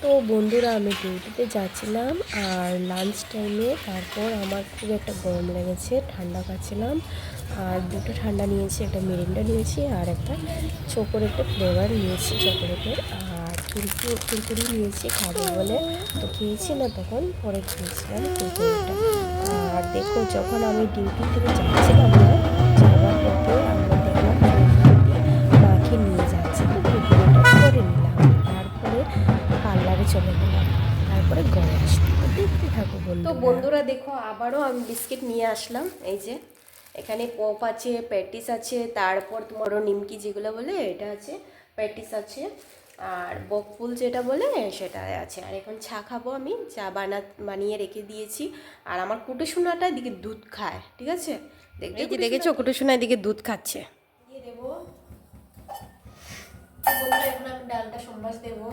তো বন্ধুরা, আমি ডিউটিতে যাচ্ছিলাম আর লাঞ্চ টাইমে। তারপর আমার খুব একটা গরম লেগেছে, ঠান্ডা খাচ্ছিলাম। আর দুটো ঠান্ডা নিয়েছি, একটা মিরিন্ডা নিয়েছি আর একটা চোকোর একটা ফ্লেভার নিয়েছি চকোলেটের। আর কুরকুরি নিয়েছি খাবো বলে, তো খেয়েছি না, তখন পরে খেয়েছিলাম কুরকুরিটা। আর দেখো, যখন আমি ডিউটি থেকে যাচ্ছিলাম না, যাওয়ার পথে আমরা দেখলাম মাকে নিয়ে যাচ্ছে, তো কুরকুরিটা করে নিলাম। তারপরে পার্লারে চলে গেলাম, তারপরে ঘরে আসলাম। তো দেখতে থাকো বন্ধুরা। তো বন্ধুরা দেখো, আবারও আমি বিস্কিট নিয়ে আসলাম। এই যে এখানে পপ আছে, প্যাটিস আছে, তারপর তোমার নিমকি যেগুলো বলে এটা আছে, প্যাটিস আছে, আর বকফুল যেটা বলে সেটা আছে। আর এখন চা খাবো, আমি চা বানিয়ে রেখে দিয়েছি। আর আমার কুটুসোনাটা এদিকে দুধ খায়, ঠিক আছে? দেখবে যে দেখেছো, কুটুসোনা এদিকে দুধ খাচ্ছে। দিয়ে দেবো বন্ধুরা, এখন আমি ডালটা সম্বাস দেবো।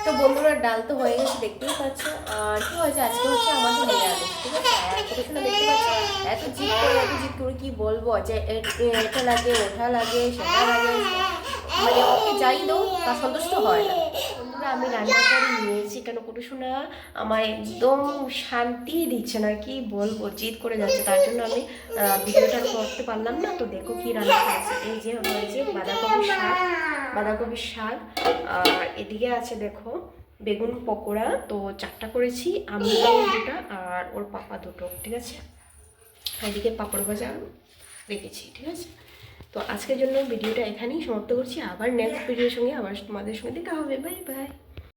তো বন্ধুরা, ডাল তো হয়ে গেছে, দেখতেই পাচ্ছ। আর কি হয়েছে, আজকে হচ্ছে আমাদের নিরামিষ, ঠিক আছে? আর কুটুসোনা দেখতে পাচ্ছ এত জিদ করে কি বলবো, যে এটা লাগে, ওঠা লাগে, সেটা লাগে, মানে ওকে যাই দাও তা সন্তুষ্ট হয় না। বন্ধুরা, আমি রান্না করে নিয়েছি, কেন কুটুসোনা আমার একদম শান্তি দিচ্ছে না, কি বলবো, জিদ করে যাচ্ছে। তার জন্য আমি ভিডিওটা করতে পারলাম না। তো দেখো কি রান্না করেছি। এই যে হয়েছে বাঁধাকপির শাক, আর এদিকে আছে দেখো বেগুন পকোড়া। তো 4টা করেছি, আমি দুটা আর ওর পাপা দুটো, ঠিক আছে? এদিকে পাপড় ভাজা রেখেছি, ঠিক আছে? তো আজকের জন্য ভিডিওটা এখানেই সমাপ্ত করছি। আবার নেক্সট ভিডিওর সঙ্গে আবার তোমাদের সঙ্গে দেখা হবে। Bye bye.